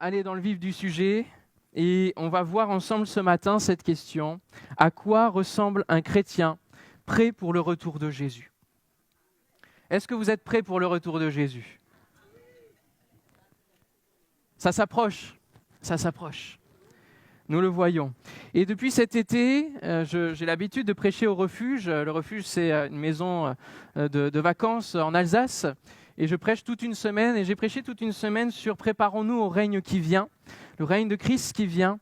aller dans le vif du sujet et on va voir ensemble ce matin cette question. À quoi ressemble un chrétien prêt pour le retour de Jésus ? Est-ce que vous êtes prêts pour le retour de Jésus ? Ça s'approche. Nous le voyons. Et depuis cet été, j'ai l'habitude de prêcher au refuge. Le refuge, c'est une maison de vacances en Alsace. Et je prêche toute une semaine, et j'ai prêché toute une semaine sur « Préparons-nous au règne qui vient », le règne de Christ qui vient.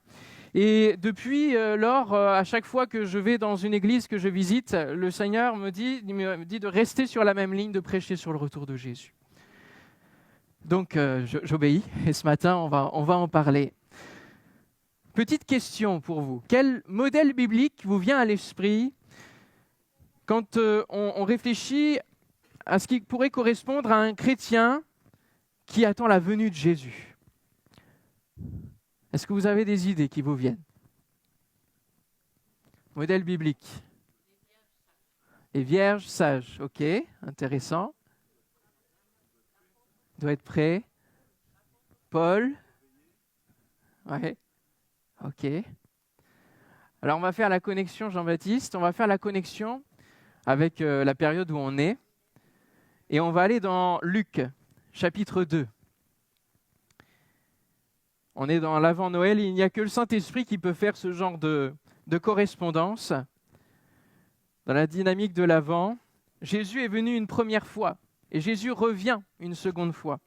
Et depuis lors, à chaque fois que je vais dans une église que je visite, le Seigneur me dit de rester sur la même ligne, de prêcher sur le retour de Jésus. Donc j'obéis, et ce matin, on va en parler. Petite question pour vous. Quel modèle biblique vous vient à l'esprit quand on réfléchit à ce qui pourrait correspondre à un chrétien qui attend la venue de Jésus? Est-ce que vous avez des idées qui vous viennent? Modèle biblique. Les vierges sages, ok, intéressant. Doit être prêt. Paul. Ouais, ok. Alors on va faire la connexion, Jean-Baptiste, on va faire la connexion avec la période où on est. Et on va aller dans Luc, chapitre 2. On est dans l'avant-Noël, il n'y a que le Saint-Esprit qui peut faire ce genre de correspondance. Dans la dynamique de l'Avent, Jésus est venu une première fois et Jésus revient une seconde fois.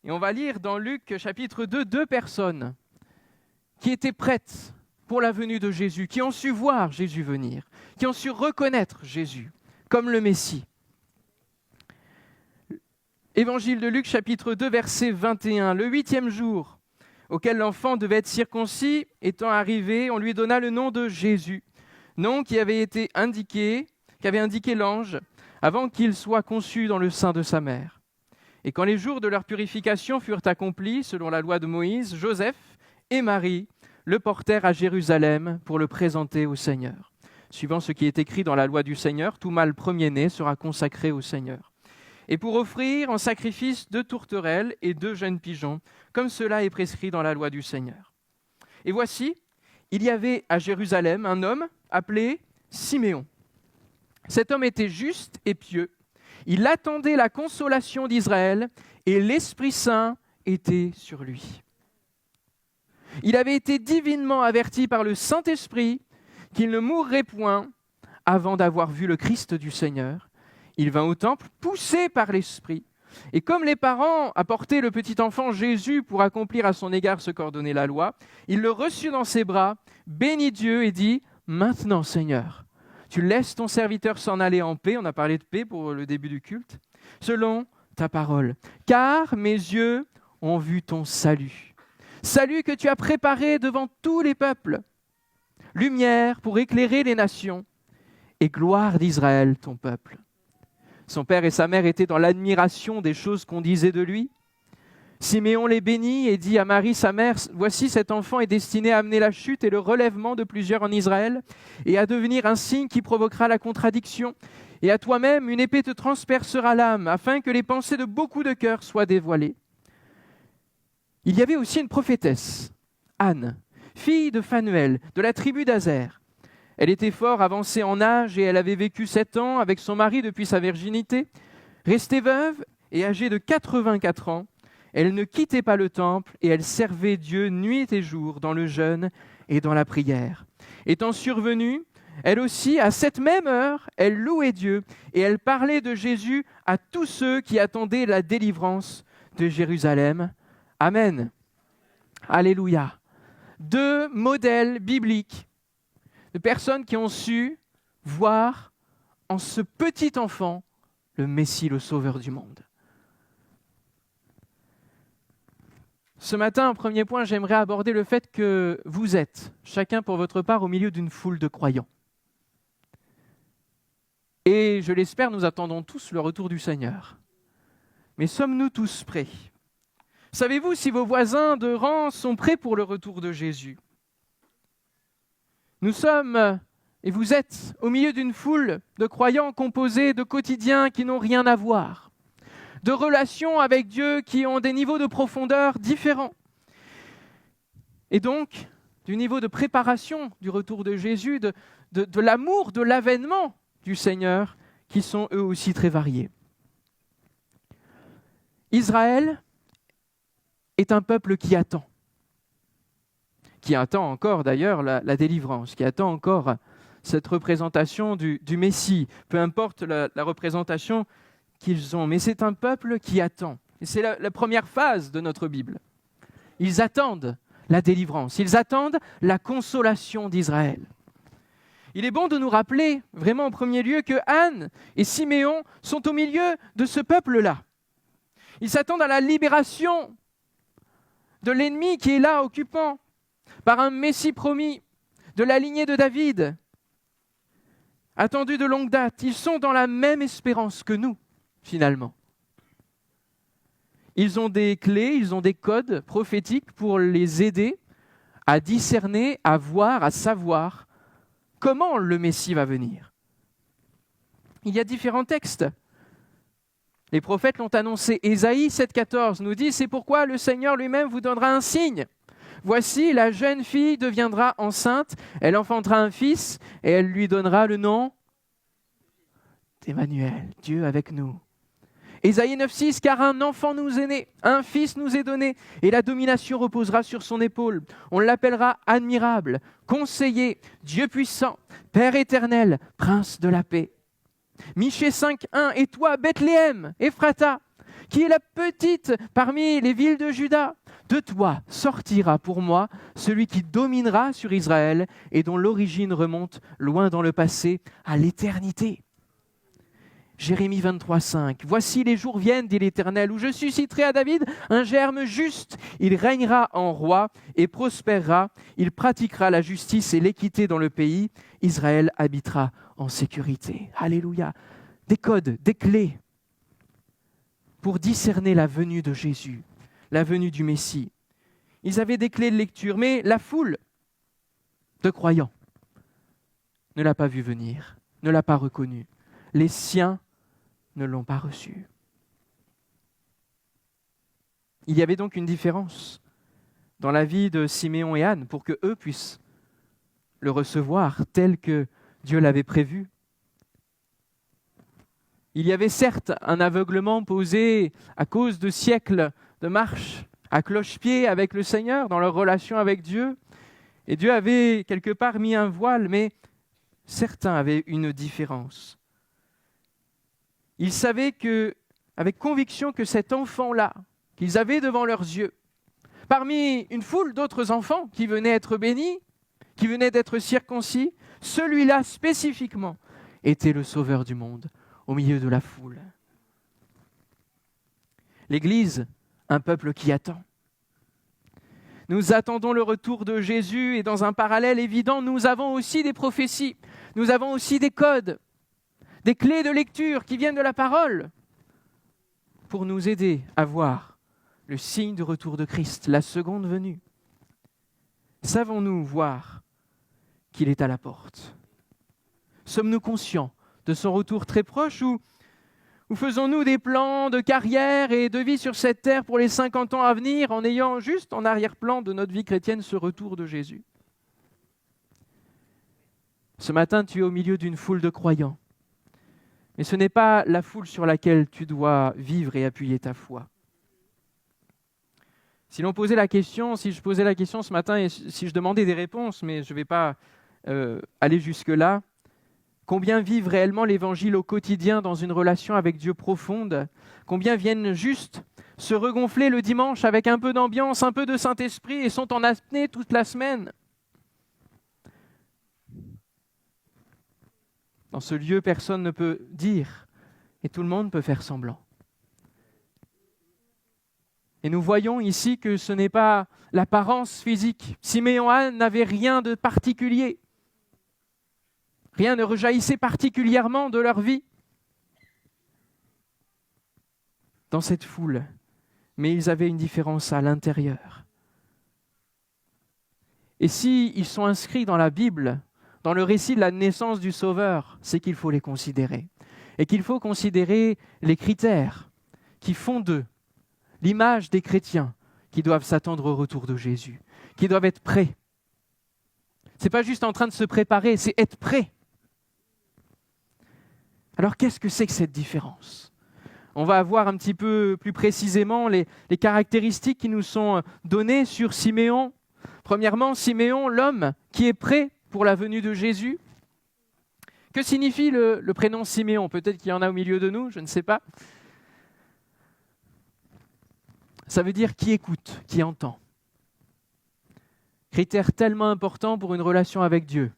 Et on va lire dans Luc, chapitre 2, 2 personnes qui étaient prêtes pour la venue de Jésus, qui ont su voir Jésus venir, qui ont su reconnaître Jésus comme le Messie. Évangile de Luc, chapitre 2, verset 21. Le 8e jour, auquel l'enfant devait être circoncis, étant arrivé, on lui donna le nom de Jésus, nom qui avait indiqué l'ange avant qu'il soit conçu dans le sein de sa mère. Et quand les jours de leur purification furent accomplis, selon la loi de Moïse, Joseph et Marie le portèrent à Jérusalem pour le présenter au Seigneur. Suivant ce qui est écrit dans la loi du Seigneur, tout mâle premier-né sera consacré au Seigneur. Et pour offrir en sacrifice 2 tourterelles et 2 jeunes pigeons, comme cela est prescrit dans la loi du Seigneur. Et voici, il y avait à Jérusalem un homme appelé Siméon. Cet homme était juste et pieux. Il attendait la consolation d'Israël et l'Esprit Saint était sur lui. Il avait été divinement averti par le Saint-Esprit qu'il ne mourrait point avant d'avoir vu le Christ du Seigneur. Il vint au temple, poussé par l'Esprit. Et comme les parents apportaient le petit enfant Jésus pour accomplir à son égard ce qu'ordonnait la loi, il le reçut dans ses bras, bénit Dieu et dit « Maintenant, Seigneur, tu laisses ton serviteur s'en aller en paix », on a parlé de paix pour le début du culte, « selon ta parole. Car mes yeux ont vu ton salut. Salut que tu as préparé devant tous les peuples. Lumière pour éclairer les nations et gloire d'Israël, ton peuple. » Son père et sa mère étaient dans l'admiration des choses qu'on disait de lui. Siméon les bénit et dit à Marie, sa mère, « Voici, cet enfant est destiné à amener la chute et le relèvement de plusieurs en Israël, et à devenir un signe qui provoquera la contradiction. Et à toi-même, une épée te transpercera l'âme, afin que les pensées de beaucoup de cœurs soient dévoilées. » Il y avait aussi une prophétesse, Anne, fille de Phanuel, de la tribu d'Aser. Elle était fort avancée en âge et elle avait vécu 7 ans avec son mari depuis sa virginité. Restée veuve et âgée de 84 ans, elle ne quittait pas le temple et elle servait Dieu nuit et jour dans le jeûne et dans la prière. Étant survenue, elle aussi, à cette même heure, elle louait Dieu et elle parlait de Jésus à tous ceux qui attendaient la délivrance de Jérusalem. Amen. Alléluia. 2 modèles bibliques de personnes qui ont su voir en ce petit enfant le Messie, le Sauveur du monde. Ce matin, en premier point, j'aimerais aborder le fait que vous êtes, chacun pour votre part, au milieu d'une foule de croyants. Et je l'espère, nous attendons tous le retour du Seigneur. Mais sommes-nous tous prêts ? Savez-vous si vos voisins de rang sont prêts pour le retour de Jésus ? Nous sommes, et vous êtes, au milieu d'une foule de croyants composés de quotidiens qui n'ont rien à voir. de relations avec Dieu qui ont des niveaux de profondeur différents. Et donc, du niveau de préparation du retour de Jésus, de l'amour, de l'avènement du Seigneur, qui sont eux aussi très variés. Israël est un peuple qui attend encore d'ailleurs la délivrance, qui attend encore cette représentation du Messie, peu importe la représentation qu'ils ont. Mais c'est un peuple qui attend. Et c'est la première phase de notre Bible. Ils attendent la délivrance, ils attendent la consolation d'Israël. Il est bon de nous rappeler, vraiment en premier lieu, que Anne et Siméon sont au milieu de ce peuple-là. Ils s'attendent à la libération de l'ennemi qui est là, occupant, par un Messie promis, de la lignée de David, attendu de longue date. Ils sont dans la même espérance que nous, finalement. Ils ont des clés, ils ont des codes prophétiques pour les aider à discerner, à voir, à savoir comment le Messie va venir. Il y a différents textes. Les prophètes l'ont annoncé. Ésaïe 7,14 nous dit « C'est pourquoi le Seigneur lui-même vous donnera un signe. Voici, la jeune fille deviendra enceinte, elle enfantera un fils et elle lui donnera le nom d'Emmanuel, Dieu avec nous. » Ésaïe 9,6 « Car un enfant nous est né, un fils nous est donné, et la domination reposera sur son épaule. On l'appellera admirable, conseiller, Dieu puissant, Père éternel, prince de la paix. » Michée 5,1 « Et toi, Bethléem, Ephrata, qui est la petite parmi les villes de Juda, de toi sortira pour moi celui qui dominera sur Israël et dont l'origine remonte loin dans le passé à l'éternité. » Jérémie 23,5 « Voici les jours viennent, dit l'Éternel, où je susciterai à David un germe juste. Il régnera en roi et prospérera. Il pratiquera la justice et l'équité dans le pays. Israël habitera en sécurité. » Alléluia. Des codes, des clés pour discerner la venue de Jésus, la venue du Messie. Ils avaient des clés de lecture, mais la foule de croyants ne l'a pas vu venir, ne l'a pas reconnu. Les siens ne l'ont pas reçu. Il y avait donc une différence dans la vie de Siméon et Anne pour que eux puissent le recevoir tel que Dieu l'avait prévu. Il y avait certes un aveuglement posé à cause de siècles de marche à cloche-pied avec le Seigneur dans leur relation avec Dieu. Et Dieu avait quelque part mis un voile, mais certains avaient une différence. Ils savaient avec conviction que cet enfant-là, qu'ils avaient devant leurs yeux, parmi une foule d'autres enfants qui venaient être bénis, qui venaient d'être circoncis, celui-là spécifiquement était le sauveur du monde au milieu de la foule. L'Église, un peuple qui attend. Nous attendons le retour de Jésus et dans un parallèle évident, nous avons aussi des prophéties, nous avons aussi des codes, des clés de lecture qui viennent de la parole pour nous aider à voir le signe du retour de Christ, la seconde venue. Savons-nous voir qu'il est à la porte? Sommes-nous conscients de son retour très proche ou faisons-nous des plans de carrière et de vie sur cette terre pour les 50 ans à venir en ayant juste en arrière-plan de notre vie chrétienne ce retour de Jésus? Ce matin, tu es au milieu d'une foule de croyants. Mais ce n'est pas la foule sur laquelle tu dois vivre et appuyer ta foi. Si je posais la question ce matin et si je demandais des réponses, mais je ne vais pas aller jusque-là, combien vivent réellement l'Évangile au quotidien dans une relation avec Dieu profonde? Combien viennent juste se regonfler le dimanche avec un peu d'ambiance, un peu de Saint-Esprit et sont en apnée toute la semaine? Dans ce lieu, personne ne peut dire et tout le monde peut faire semblant. Et nous voyons ici que ce n'est pas l'apparence physique. Siméon et Anne n'avaient rien de particulier. Rien ne rejaillissait particulièrement de leur vie dans cette foule. Mais ils avaient une différence à l'intérieur. Et s'ils sont inscrits dans la Bible, dans le récit de la naissance du Sauveur, c'est qu'il faut les considérer. Et qu'il faut considérer les critères qui font d'eux l'image des chrétiens qui doivent s'attendre au retour de Jésus, qui doivent être prêts. Ce n'est pas juste en train de se préparer, c'est être prêt. Alors qu'est-ce que c'est que cette différence ? On va voir un petit peu plus précisément les caractéristiques qui nous sont données sur Siméon. Premièrement, Siméon, l'homme qui est prêt pour la venue de Jésus. Que signifie le prénom Siméon ? Peut-être qu'il y en a au milieu de nous, je ne sais pas. Ça veut dire qui écoute, qui entend. Critère tellement important pour une relation avec Dieu.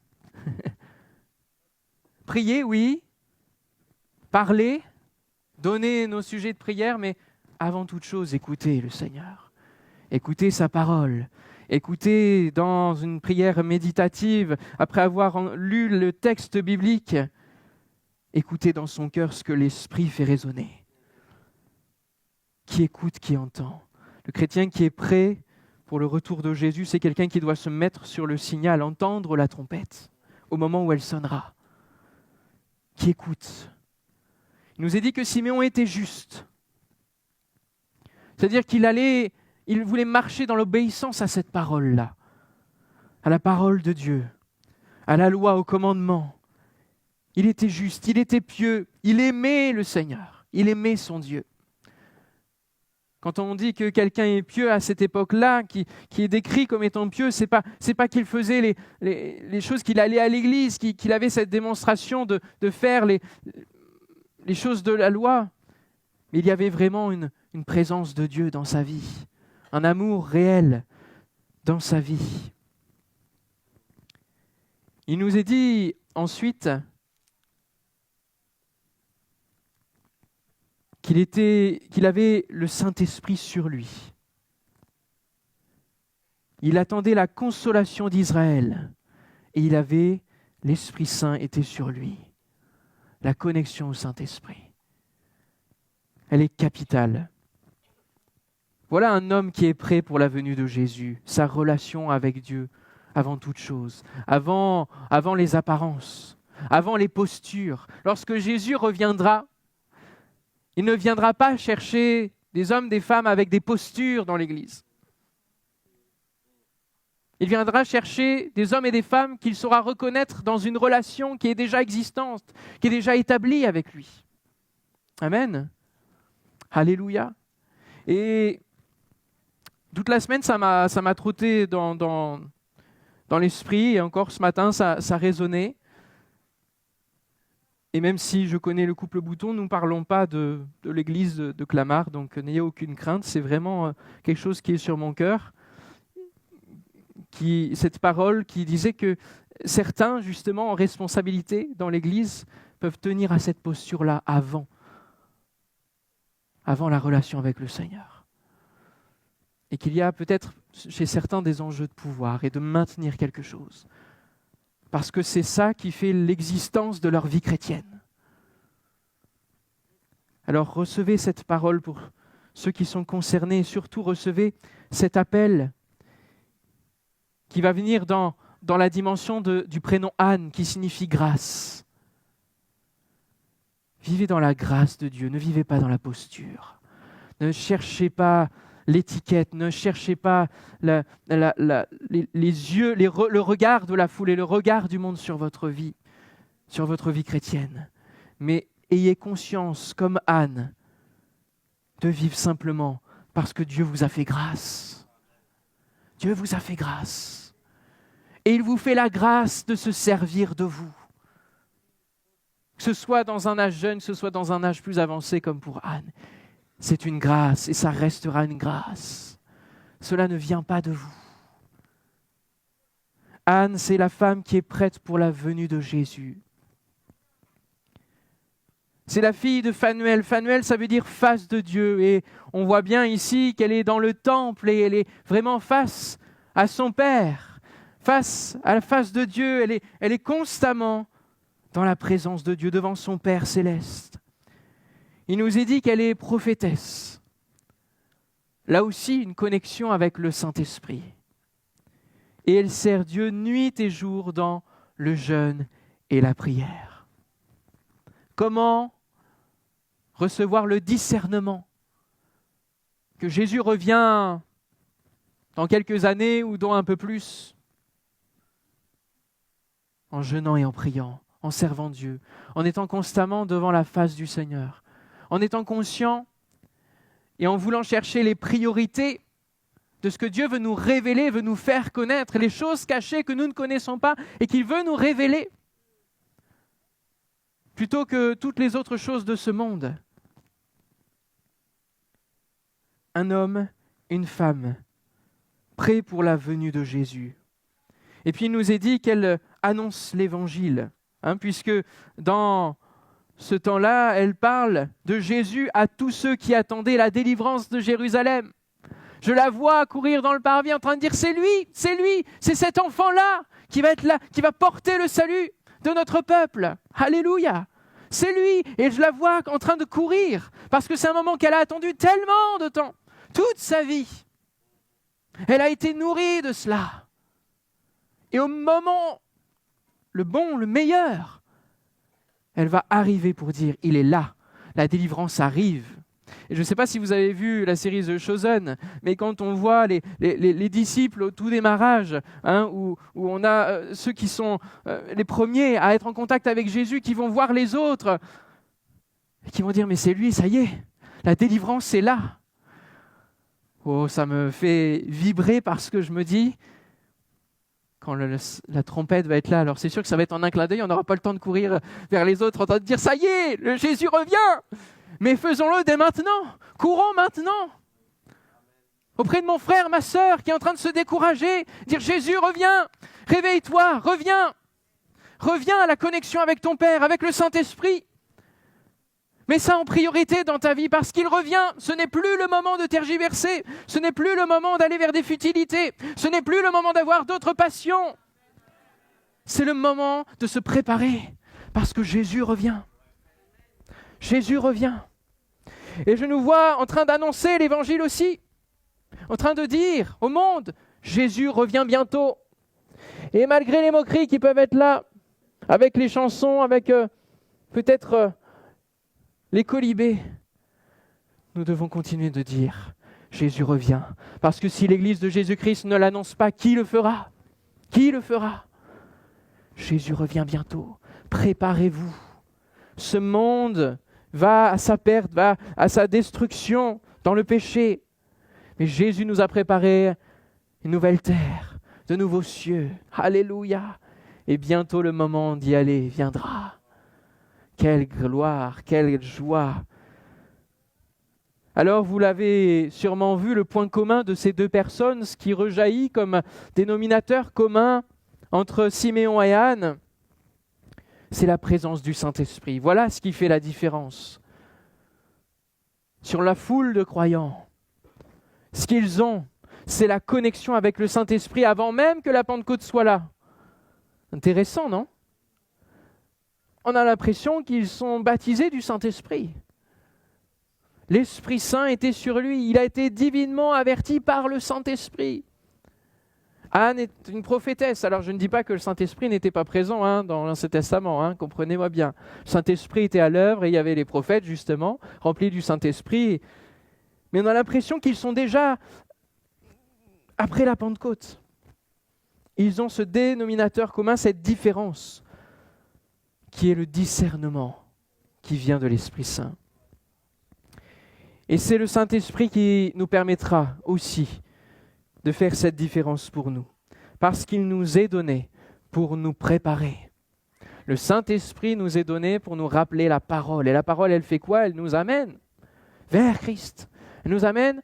Prier, oui. Parler, donner nos sujets de prière, mais avant toute chose, écoutez le Seigneur. Écoutez sa parole. Écoutez dans une prière méditative, après avoir lu le texte biblique, écoutez dans son cœur ce que l'Esprit fait résonner. Qui écoute, qui entend. Le chrétien qui est prêt pour le retour de Jésus, c'est quelqu'un qui doit se mettre sur le signal, entendre la trompette au moment où elle sonnera. Qui écoute. Il nous est dit que Siméon était juste. C'est-à-dire il voulait marcher dans l'obéissance à cette parole-là, à la parole de Dieu, à la loi, au commandement. Il était juste, il était pieux, il aimait le Seigneur, il aimait son Dieu. Quand on dit que quelqu'un est pieux à cette époque-là, qui est décrit comme étant pieux, c'est pas qu'il faisait les choses, qu'il allait à l'église, qu'il avait cette démonstration de faire les choses de la loi. Mais il y avait vraiment une présence de Dieu dans sa vie, un amour réel dans sa vie. Il nous est dit ensuite qu'il avait le Saint-Esprit sur lui. Il attendait la consolation d'Israël et l'Esprit Saint était sur lui. La connexion au Saint-Esprit. Elle est capitale. Voilà un homme qui est prêt pour la venue de Jésus, sa relation avec Dieu avant toute chose, avant les apparences, avant les postures. Lorsque Jésus reviendra, il ne viendra pas chercher des hommes, des femmes avec des postures dans l'Église. Il viendra chercher des hommes et des femmes qu'il saura reconnaître dans une relation qui est déjà existante, qui est déjà établie avec lui. Amen. Alléluia. Et toute la semaine, ça m'a trotté dans l'esprit, et encore ce matin, ça résonnait. Et même si je connais le couple Bouton, nous ne parlons pas de l'église de Clamart, donc n'ayez aucune crainte, c'est vraiment quelque chose qui est sur mon cœur. Cette parole qui disait que certains, justement, en responsabilité dans l'église, peuvent tenir à cette posture-là avant la relation avec le Seigneur. Et qu'il y a peut-être chez certains des enjeux de pouvoir et de maintenir quelque chose. Parce que c'est ça qui fait l'existence de leur vie chrétienne. Alors recevez cette parole pour ceux qui sont concernés, et surtout recevez cet appel qui va venir dans la dimension du prénom Anne, qui signifie grâce. Vivez dans la grâce de Dieu, ne vivez pas dans la posture. Ne cherchez pas l'étiquette, ne cherchez pas les yeux, le regard de la foule et le regard du monde sur votre vie chrétienne. Mais ayez conscience, comme Anne, de vivre simplement parce que Dieu vous a fait grâce. Dieu vous a fait grâce. Et il vous fait la grâce de se servir de vous. Que ce soit dans un âge jeune, que ce soit dans un âge plus avancé comme pour Anne. C'est une grâce et ça restera une grâce. Cela ne vient pas de vous. Anne, c'est la femme qui est prête pour la venue de Jésus. C'est la fille de Phanuel. Phanuel, ça veut dire face de Dieu. Et on voit bien ici qu'elle est dans le temple et elle est vraiment face à son Père, face à la face de Dieu. Elle est constamment dans la présence de Dieu, devant son Père céleste. Il nous est dit qu'elle est prophétesse. Là aussi, une connexion avec le Saint-Esprit. Et elle sert Dieu nuit et jour dans le jeûne et la prière. Comment recevoir le discernement que Jésus revient dans quelques années ou dans un peu plus, en jeûnant et en priant, en servant Dieu, en étant constamment devant la face du Seigneur, en étant conscient et en voulant chercher les priorités de ce que Dieu veut nous révéler, veut nous faire connaître, les choses cachées que nous ne connaissons pas et qu'il veut nous révéler, plutôt que toutes les autres choses de ce monde. Un homme, une femme, prêts pour la venue de Jésus. Et puis il nous est dit qu'elle annonce l'Évangile, puisque dans ce temps-là, elle parle de Jésus à tous ceux qui attendaient la délivrance de Jérusalem. Je la vois courir dans le parvis en train de dire « c'est lui, c'est cet enfant-là qui va être là, qui va porter le salut de notre peuple. Alléluia !» C'est lui, et je la vois en train de courir, parce que c'est un moment qu'elle a attendu tellement de temps, toute sa vie. Elle a été nourrie de cela. Et au moment, le bon, le meilleur, elle va arriver pour dire, il est là, la délivrance arrive. Et je ne sais pas si vous avez vu la série The Chosen, mais quand on voit les disciples au tout démarrage, où on a ceux qui sont les premiers à être en contact avec Jésus, qui vont voir les autres, et qui vont dire, mais c'est lui, ça y est, la délivrance est là. Oh, ça me fait vibrer parce que je me dis, quand la trompette va être là, alors c'est sûr que ça va être en un clin d'œil, on n'aura pas le temps de courir vers les autres en train de dire, ça y est, le Jésus revient. Mais faisons-le dès maintenant, courons maintenant. Auprès de mon frère, ma sœur qui est en train de se décourager, dire Jésus reviens, réveille-toi, reviens à la connexion avec ton Père, avec le Saint-Esprit. Mets ça en priorité dans ta vie parce qu'il revient. Ce n'est plus le moment de tergiverser, ce n'est plus le moment d'aller vers des futilités, ce n'est plus le moment d'avoir d'autres passions. C'est le moment de se préparer parce que Jésus revient. Jésus revient. Et je nous vois en train d'annoncer l'évangile aussi, en train de dire au monde, Jésus revient bientôt. Et malgré les moqueries qui peuvent être là, avec les chansons, avec peut-être les colibés, nous devons continuer de dire, Jésus revient. Parce que si l'Église de Jésus-Christ ne l'annonce pas, qui le fera ? Qui le fera ? Jésus revient bientôt. Préparez-vous. Ce monde va à sa perte, va à sa destruction dans le péché. Mais Jésus nous a préparé une nouvelle terre, de nouveaux cieux. Alléluia. Et bientôt le moment d'y aller viendra. Quelle gloire, quelle joie. Alors vous l'avez sûrement vu, le point commun de ces deux personnes, ce qui rejaillit comme dénominateur commun entre Siméon et Anne, c'est la présence du Saint-Esprit. Voilà ce qui fait la différence. Sur la foule de croyants, ce qu'ils ont, c'est la connexion avec le Saint-Esprit avant même que la Pentecôte soit là. Intéressant, non ? On a l'impression qu'ils sont baptisés du Saint-Esprit. L'Esprit Saint était sur lui. Il a été divinement averti par le Saint-Esprit. Anne est une prophétesse. Alors je ne dis pas que le Saint-Esprit n'était pas présent dans l'Ancien Testament, comprenez-moi bien. Le Saint-Esprit était à l'œuvre et il y avait les prophètes justement, remplis du Saint-Esprit. Mais on a l'impression qu'ils sont déjà après la Pentecôte. Ils ont ce dénominateur commun, cette différence, qui est le discernement qui vient de l'Esprit Saint. Et c'est le Saint-Esprit qui nous permettra aussi de faire cette différence pour nous, parce qu'il nous est donné pour nous préparer. Le Saint-Esprit nous est donné pour nous rappeler la parole. Et la parole, elle fait quoi ? Elle nous amène vers Christ. Elle nous amène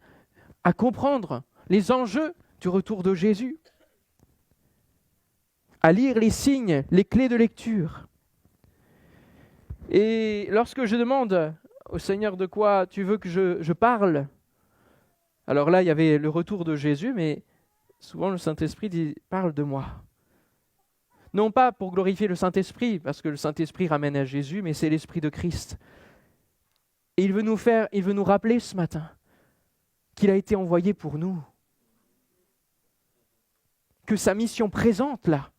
à comprendre les enjeux du retour de Jésus, à lire les signes, les clés de lecture. Et lorsque je demande au Seigneur de quoi tu veux que je parle, alors là, il y avait le retour de Jésus, mais souvent le Saint-Esprit dit « parle de moi ». Non pas pour glorifier le Saint-Esprit, parce que le Saint-Esprit ramène à Jésus, mais c'est l'Esprit de Christ. Et il veut nous rappeler ce matin qu'il a été envoyé pour nous. Que sa mission présente là,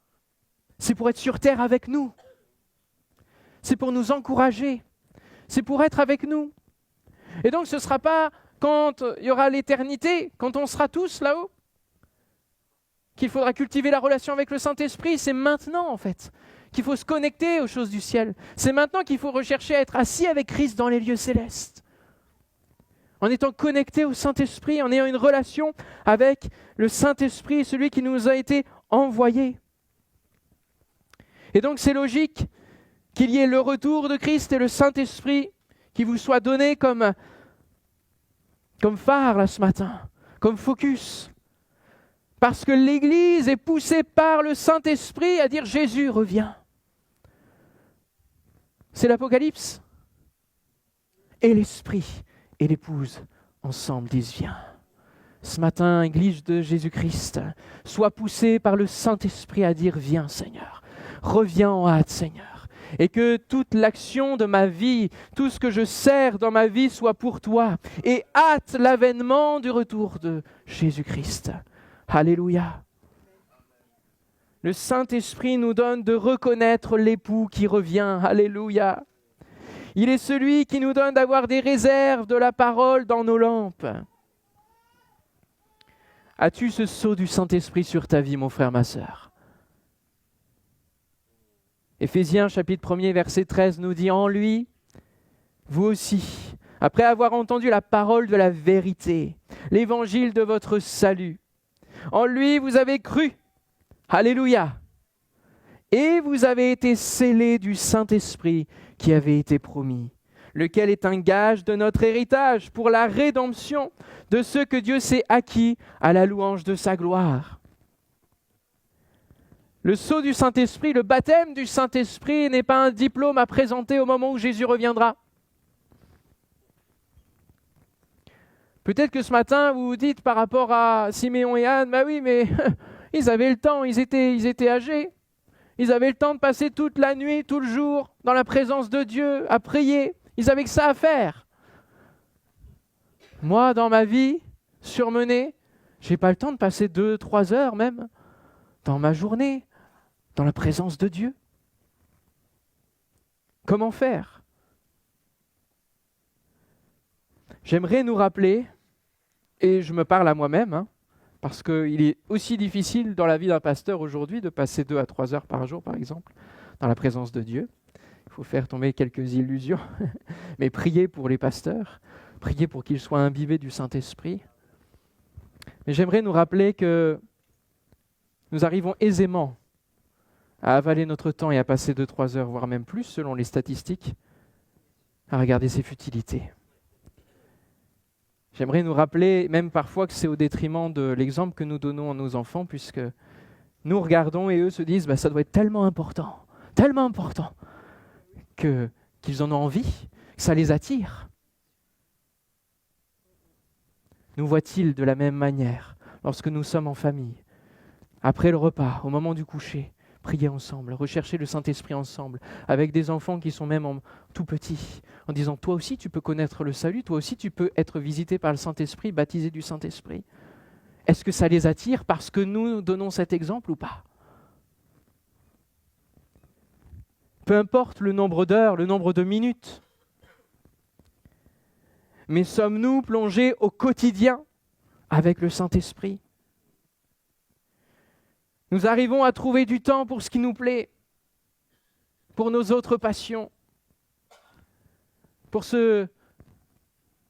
c'est pour être sur terre avec nous. C'est pour nous encourager. C'est pour être avec nous. Et donc ce ne sera pas quand il y aura l'éternité, quand on sera tous là-haut, qu'il faudra cultiver la relation avec le Saint-Esprit. C'est maintenant, en fait, qu'il faut se connecter aux choses du ciel. C'est maintenant qu'il faut rechercher à être assis avec Christ dans les lieux célestes. En étant connecté au Saint-Esprit, en ayant une relation avec le Saint-Esprit, celui qui nous a été envoyé. Et donc c'est logique qu'il y ait le retour de Christ et le Saint-Esprit qui vous soit donné comme phare là ce matin, comme focus. Parce que l'Église est poussée par le Saint-Esprit à dire « Jésus revient ». C'est l'Apocalypse. Et l'Esprit et l'épouse ensemble disent « Viens ». Ce matin, Église de Jésus-Christ, sois poussée par le Saint-Esprit à dire « Viens Seigneur, reviens en hâte Seigneur ». Et que toute l'action de ma vie, tout ce que je sers dans ma vie soit pour toi. Et hâte l'avènement du retour de Jésus-Christ. Alléluia. Le Saint-Esprit nous donne de reconnaître l'époux qui revient. Alléluia. Il est celui qui nous donne d'avoir des réserves de la parole dans nos lampes. As-tu ce sceau du Saint-Esprit sur ta vie, mon frère, ma sœur? Éphésiens chapitre 1er, verset 13 nous dit « En lui, vous aussi, après avoir entendu la parole de la vérité, l'évangile de votre salut, en lui vous avez cru, alléluia, et vous avez été scellés du Saint-Esprit qui avait été promis, lequel est un gage de notre héritage pour la rédemption de ceux que Dieu s'est acquis à la louange de sa gloire. » Le sceau du Saint-Esprit, le baptême du Saint-Esprit n'est pas un diplôme à présenter au moment où Jésus reviendra. Peut-être que ce matin, vous vous dites par rapport à Siméon et Anne, « Bah oui, mais ils avaient le temps, ils étaient âgés. Ils avaient le temps de passer toute la nuit, tout le jour, dans la présence de Dieu, à prier. Ils avaient que ça à faire. Moi, dans ma vie, surmenée, je n'ai pas le temps de passer 2-3 heures même dans ma journée, dans la présence de Dieu. Comment faire? J'aimerais nous rappeler, et je me parle à moi-même, parce qu'il est aussi difficile dans la vie d'un pasteur aujourd'hui de passer 2 à 3 heures par jour, par exemple, dans la présence de Dieu. Il faut faire tomber quelques illusions, mais prier pour les pasteurs, prier pour qu'ils soient imbibés du Saint-Esprit. Mais j'aimerais nous rappeler que nous arrivons aisément à avaler notre temps et à passer 2-3 heures, voire même plus, selon les statistiques, à regarder ces futilités. J'aimerais nous rappeler, même parfois, que c'est au détriment de l'exemple que nous donnons à nos enfants, puisque nous regardons et eux se disent ça doit être tellement important qu'ils en ont envie, que ça les attire. Nous voient-ils de la même manière, lorsque nous sommes en famille, après le repas, au moment du coucher, prier ensemble, rechercher le Saint-Esprit ensemble, avec des enfants qui sont même tout petits, en disant « Toi aussi, tu peux connaître le salut, toi aussi, tu peux être visité par le Saint-Esprit, baptisé du Saint-Esprit. » Est-ce que ça les attire parce que nous donnons cet exemple ou pas? Peu importe le nombre d'heures, le nombre de minutes, mais sommes-nous plongés au quotidien avec le Saint-Esprit? Nous arrivons à trouver du temps pour ce qui nous plaît, pour nos autres passions, pour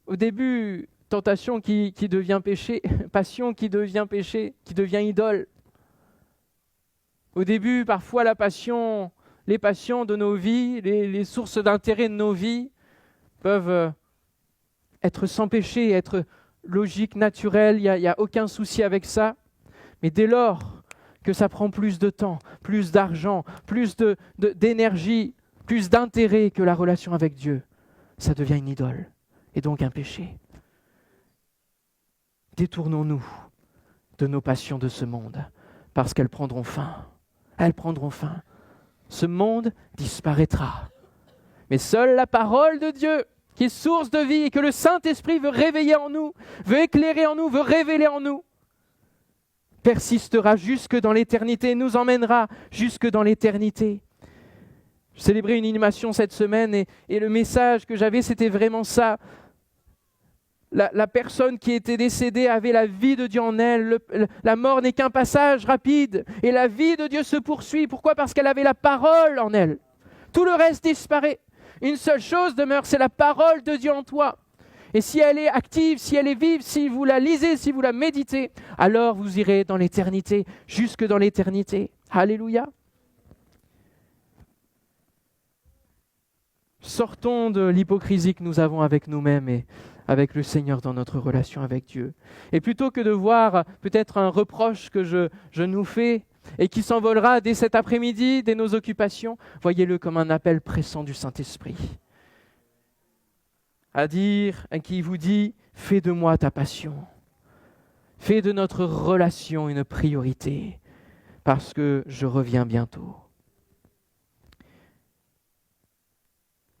au début, tentation qui devient péché, passion qui devient péché, qui devient idole. Au début, parfois, les passions de nos vies, les sources d'intérêt de nos vies peuvent être sans péché, être logiques, naturelles, il n'y a aucun souci avec ça. Mais dès lors que ça prend plus de temps, plus d'argent, plus d'énergie, plus d'intérêt que la relation avec Dieu, ça devient une idole et donc un péché. Détournons-nous de nos passions de ce monde parce qu'elles prendront fin. Elles prendront fin. Ce monde disparaîtra. Mais seule la parole de Dieu, qui est source de vie et que le Saint-Esprit veut réveiller en nous, veut éclairer en nous, veut révéler en nous, persistera jusque dans l'éternité, nous emmènera jusque dans l'éternité. Je célébrais une inhumation cette semaine et le message que j'avais, c'était vraiment ça. la personne qui était décédée avait la vie de Dieu en elle. La mort n'est qu'un passage rapide et la vie de Dieu se poursuit. Pourquoi ? Parce qu'elle avait la parole en elle. Tout le reste disparaît. Une seule chose demeure, c'est la parole de Dieu en toi. Et si elle est active, si elle est vive, si vous la lisez, si vous la méditez, alors vous irez dans l'éternité, jusque dans l'éternité. Alléluia. Sortons de l'hypocrisie que nous avons avec nous-mêmes et avec le Seigneur dans notre relation avec Dieu. Et plutôt que de voir peut-être un reproche que je nous fais et qui s'envolera dès cet après-midi, dès nos occupations, voyez-le comme un appel pressant du Saint-Esprit. Qui vous dit, fais de moi ta passion. Fais de notre relation une priorité, parce que je reviens bientôt.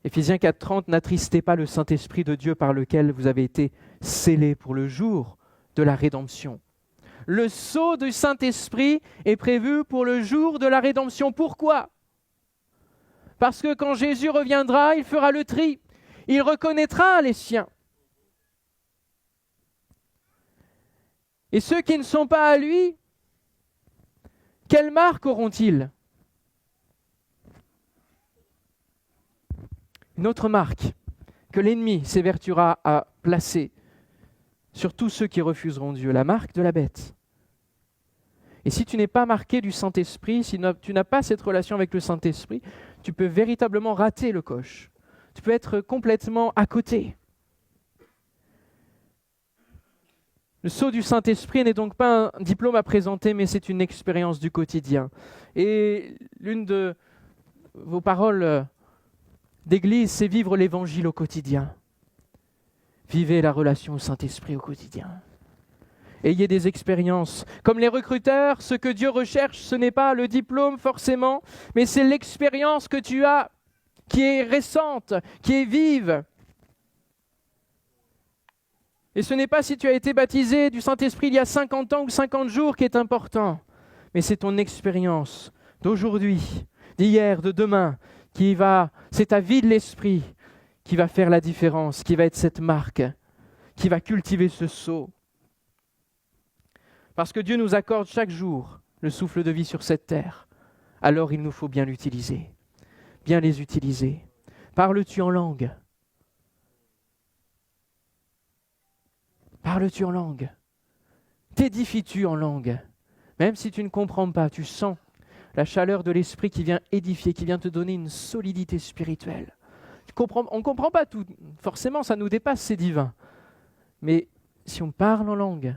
Éphésiens 4,30, n'attristez pas le Saint-Esprit de Dieu par lequel vous avez été scellés pour le jour de la rédemption. Le sceau du Saint-Esprit est prévu pour le jour de la rédemption. Pourquoi ? Parce que quand Jésus reviendra, il fera le tri. Il reconnaîtra les siens. Et ceux qui ne sont pas à lui, quelle marque auront-ils ? Une autre marque que l'ennemi s'évertuera à placer sur tous ceux qui refuseront Dieu, la marque de la bête. Et si tu n'es pas marqué du Saint-Esprit, si tu n'as pas cette relation avec le Saint-Esprit, tu peux véritablement rater le coche. Tu peux être complètement à côté. Le sceau du Saint-Esprit n'est donc pas un diplôme à présenter, mais c'est une expérience du quotidien. Et l'une de vos paroles d'église, c'est vivre l'évangile au quotidien. Vivez la relation au Saint-Esprit au quotidien. Ayez des expériences. Comme les recruteurs, ce que Dieu recherche, ce n'est pas le diplôme forcément, mais c'est l'expérience que tu as, qui est récente, qui est vive. Et ce n'est pas si tu as été baptisé du Saint-Esprit il y a 50 ans ou 50 jours qui est important, mais c'est ton expérience d'aujourd'hui, d'hier, de demain, c'est ta vie de l'Esprit qui va faire la différence, qui va être cette marque, qui va cultiver ce sceau. Parce que Dieu nous accorde chaque jour le souffle de vie sur cette terre, alors il nous faut bien l'utiliser, bien les utiliser. Parles-tu en langue ? Parles-tu en langue ? T'édifies-tu en langue ? Même si tu ne comprends pas, tu sens la chaleur de l'Esprit qui vient édifier, qui vient te donner une solidité spirituelle. On ne comprend pas tout, forcément ça nous dépasse, c'est divin. Mais si on parle en langue,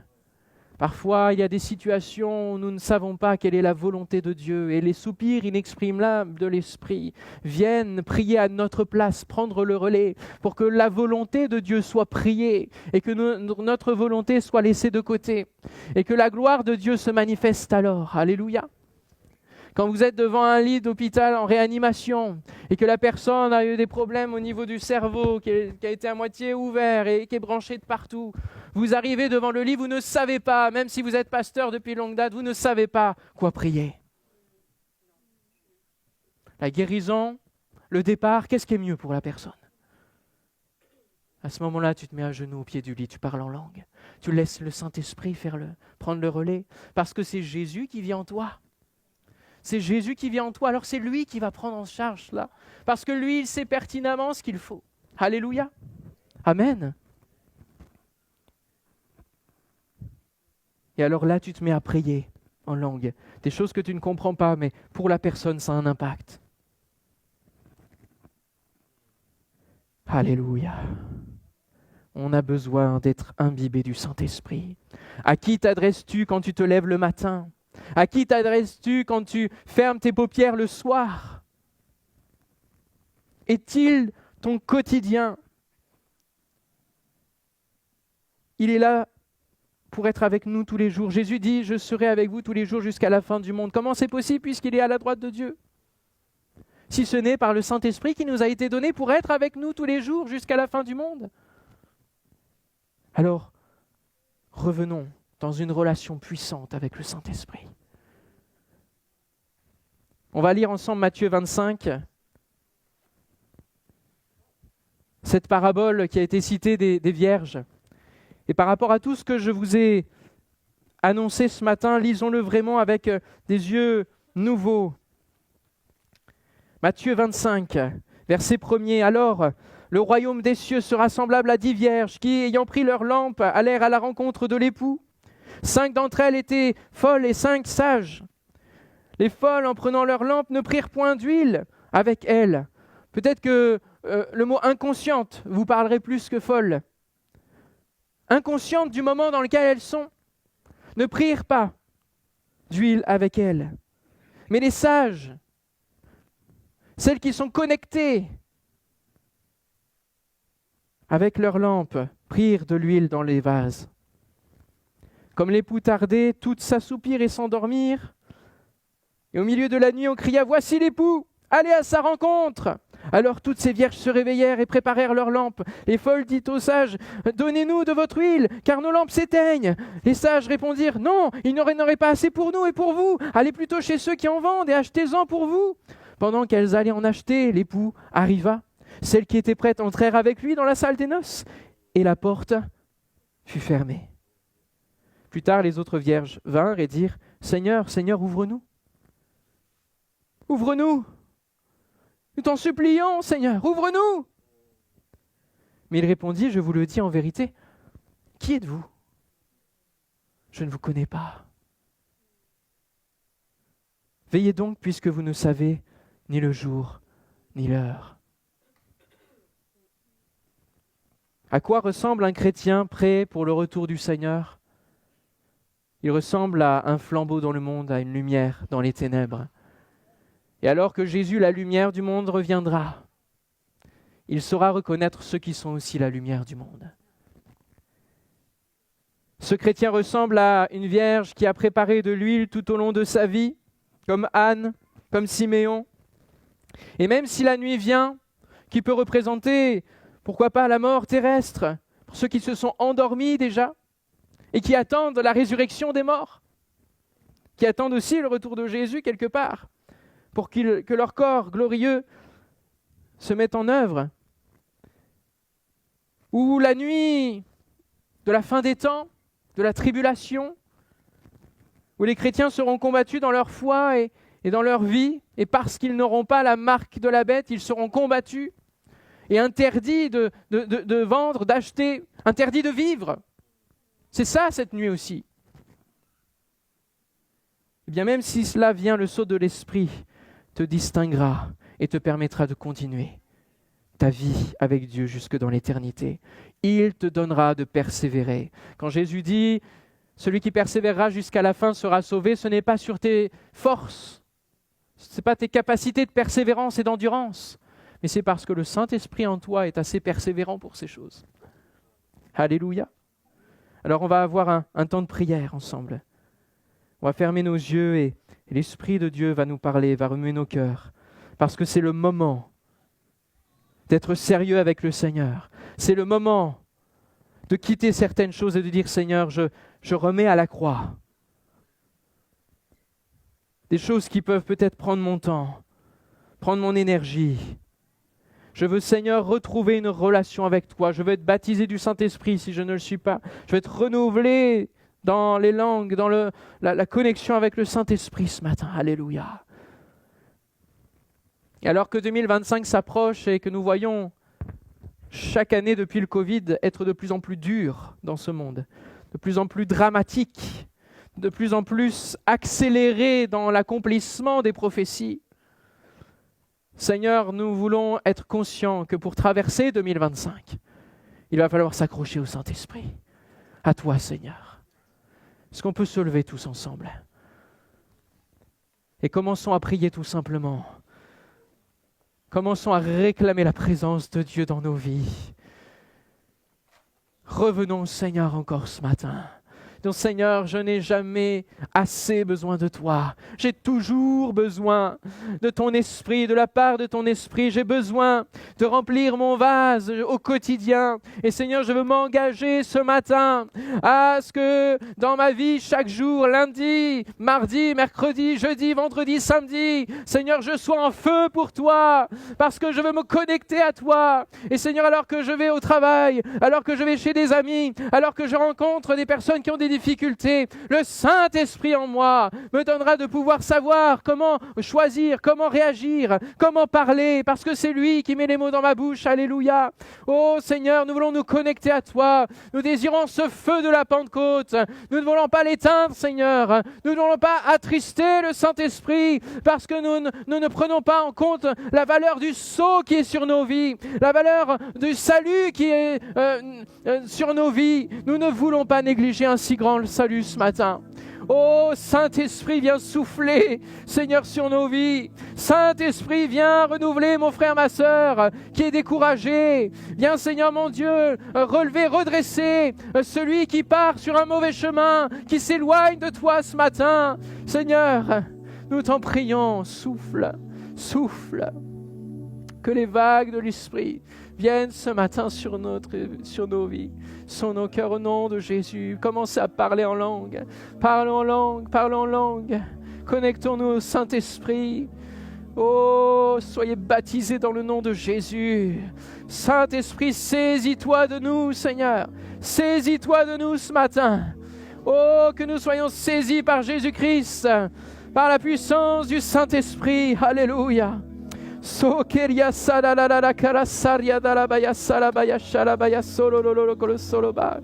parfois il y a des situations où nous ne savons pas quelle est la volonté de Dieu et les soupirs inexprimables de l'Esprit viennent prier à notre place, prendre le relais pour que la volonté de Dieu soit priée et que notre volonté soit laissée de côté et que la gloire de Dieu se manifeste alors. Alléluia. Quand vous êtes devant un lit d'hôpital en réanimation et que la personne a eu des problèmes au niveau du cerveau, qui a été à moitié ouvert et qui est branché de partout, vous arrivez devant le lit, vous ne savez pas, même si vous êtes pasteur depuis longue date, vous ne savez pas quoi prier. La guérison, le départ, qu'est-ce qui est mieux pour la personne ? À ce moment-là, tu te mets à genoux au pied du lit, tu parles en langue. Tu laisses le Saint-Esprit prendre le relais, parce que c'est Jésus qui vit en toi. C'est Jésus qui vit en toi, alors c'est lui qui va prendre en charge cela. Parce que lui, il sait pertinemment ce qu'il faut. Alléluia. Amen. Et alors là, tu te mets à prier en langue. Des choses que tu ne comprends pas, mais pour la personne, ça a un impact. Alléluia. On a besoin d'être imbibé du Saint-Esprit. À qui t'adresses-tu quand tu te lèves le matin ? À qui t'adresses-tu quand tu fermes tes paupières le soir ? Est-il ton quotidien ? Il est là pour être avec nous tous les jours. Jésus dit, je serai avec vous tous les jours jusqu'à la fin du monde. Comment c'est possible puisqu'il est à la droite de Dieu ? Si ce n'est par le Saint-Esprit qui nous a été donné pour être avec nous tous les jours jusqu'à la fin du monde. Alors, revenons dans une relation puissante avec le Saint-Esprit. On va lire ensemble Matthieu 25, cette parabole qui a été citée des vierges. Et par rapport à tout ce que je vous ai annoncé ce matin, lisons-le vraiment avec des yeux nouveaux. Matthieu 25, verset 1er. Alors, le royaume des cieux sera semblable à 10 vierges qui, ayant pris leur lampe, allèrent à la rencontre de l'époux. 5 d'entre elles étaient folles et 5 sages. Les folles, en prenant leur lampe, ne prirent point d'huile avec elles. Peut-être que le mot inconsciente vous parlerait plus que folle. Inconscientes du moment dans lequel elles sont, ne prirent pas d'huile avec elles. Mais les sages, celles qui sont connectées avec leur lampe, prirent de l'huile dans les vases. Comme l'époux tardait, toutes s'assoupirent et s'endormirent. Et au milieu de la nuit, on cria « Voici l'époux, allez à sa rencontre !» Alors toutes ces vierges se réveillèrent et préparèrent leurs lampes. Les folles dirent aux sages « Donnez-nous de votre huile, car nos lampes s'éteignent. » Les sages répondirent « Non, il n'y en aurait pas assez pour nous et pour vous. Allez plutôt chez ceux qui en vendent et achetez-en pour vous. » Pendant qu'elles allaient en acheter, l'époux arriva. Celles qui étaient prêtes entrèrent avec lui dans la salle des noces, et la porte fut fermée. Plus tard, les autres vierges vinrent et dirent « Seigneur, Seigneur, ouvre-nous. Ouvre-nous. Nous t'en supplions, Seigneur, ouvre-nous. » Mais il répondit « Je vous le dis en vérité, qui êtes-vous ? Je ne vous connais pas. Veillez donc, puisque vous ne savez ni le jour, ni l'heure. » À quoi ressemble un chrétien prêt pour le retour du Seigneur ? Il ressemble à un flambeau dans le monde, à une lumière dans les ténèbres. Et alors que Jésus, la lumière du monde, reviendra, il saura reconnaître ceux qui sont aussi la lumière du monde. Ce chrétien ressemble à une vierge qui a préparé de l'huile tout au long de sa vie, comme Anne, comme Siméon. Et même si la nuit vient, qui peut représenter, pourquoi pas, la mort terrestre, pour ceux qui se sont endormis déjà, et qui attendent la résurrection des morts, qui attendent aussi le retour de Jésus quelque part, pour que leur corps glorieux se mette en œuvre. Ou la nuit de la fin des temps, de la tribulation, où les chrétiens seront combattus dans leur foi et dans leur vie, et parce qu'ils n'auront pas la marque de la bête, ils seront combattus et interdits de vendre, d'acheter, interdits de vivre. C'est ça, cette nuit aussi. Eh bien, même si cela vient, le sceau de l'Esprit te distinguera et te permettra de continuer ta vie avec Dieu jusque dans l'éternité. Il te donnera de persévérer. Quand Jésus dit « Celui qui persévérera jusqu'à la fin sera sauvé », ce n'est pas sur tes forces, ce n'est pas tes capacités de persévérance et d'endurance, mais c'est parce que le Saint-Esprit en toi est assez persévérant pour ces choses. Alléluia. Alors on va avoir un temps de prière ensemble. On va fermer nos yeux et l'Esprit de Dieu va nous parler, va remuer nos cœurs. Parce que c'est le moment d'être sérieux avec le Seigneur. C'est le moment de quitter certaines choses et de dire « Seigneur, je remets à la croix des choses qui peuvent peut-être prendre mon temps, prendre mon énergie. Je veux, Seigneur, retrouver une relation avec toi. Je veux être baptisé du Saint-Esprit si je ne le suis pas. Je veux être renouvelé dans les langues, dans la connexion avec le Saint-Esprit ce matin. Alléluia. Et alors que 2025 s'approche et que nous voyons chaque année depuis le Covid être de plus en plus dur dans ce monde, de plus en plus dramatique, de plus en plus accéléré dans l'accomplissement des prophéties, Seigneur, nous voulons être conscients que pour traverser 2025, il va falloir s'accrocher au Saint-Esprit. À toi, Seigneur. Est-ce qu'on peut se lever tous ensemble ? Et commençons à prier tout simplement. Commençons à réclamer la présence de Dieu dans nos vies. Revenons au Seigneur encore ce matin. Donc Seigneur, je n'ai jamais assez besoin de toi. J'ai toujours besoin de ton esprit, de la part de ton esprit. J'ai besoin de remplir mon vase au quotidien. Et Seigneur, je veux m'engager ce matin à ce que dans ma vie, chaque jour, lundi, mardi, mercredi, jeudi, vendredi, samedi, Seigneur, je sois en feu pour toi, parce que je veux me connecter à toi. Et Seigneur, alors que je vais au travail, alors que je vais chez des amis, alors que je rencontre des personnes qui ont des difficultés, le Saint-Esprit en moi me donnera de pouvoir savoir comment choisir, comment réagir, comment parler, parce que c'est lui qui met les mots dans ma bouche. Alléluia. Oh Seigneur, nous voulons nous connecter à toi. Nous désirons ce feu de la Pentecôte. Nous ne voulons pas l'éteindre, Seigneur. Nous ne voulons pas attrister le Saint-Esprit, parce que nous ne prenons pas en compte la valeur du sceau qui est sur nos vies, la valeur du salut qui est sur nos vies. Nous ne voulons pas négliger un si grand salut ce matin. Oh, Saint-Esprit, viens souffler, Seigneur, sur nos vies. Saint-Esprit, viens renouveler mon frère, ma sœur, qui est découragé. Viens, Seigneur, mon Dieu, relever, redresser celui qui part sur un mauvais chemin, qui s'éloigne de toi ce matin. Seigneur, nous t'en prions, souffle, souffle. Que les vagues de l'Esprit viennent ce matin sur nos vies, sur nos cœurs, au nom de Jésus. Commencez à parler en langue. Parlons en langue, parlons en langue. Connectons-nous au Saint-Esprit. Oh, soyez baptisés dans le nom de Jésus. Saint-Esprit, saisis-toi de nous, Seigneur. Saisis-toi de nous ce matin. Oh, que nous soyons saisis par Jésus-Christ, par la puissance du Saint-Esprit. Alléluia. Sokeria sararara karasaria darabaya sarabaya sharabaya solololo kolosoloba.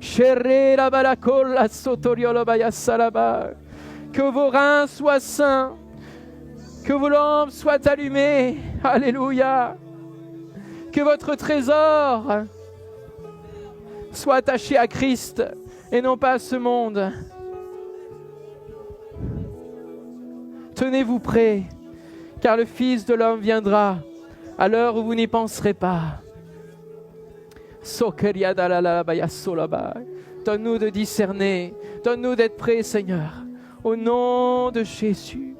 Sherera barakola sotoriolo baya saraba. Que vos reins soient saints, que vos lampes soient allumées. Alléluia. Que votre trésor soit attaché à Christ et non pas à ce monde. Tenez-vous prêts, car le Fils de l'homme viendra à l'heure où vous n'y penserez pas. Donne-nous de discerner, donne-nous d'être prêts, Seigneur, au nom de Jésus.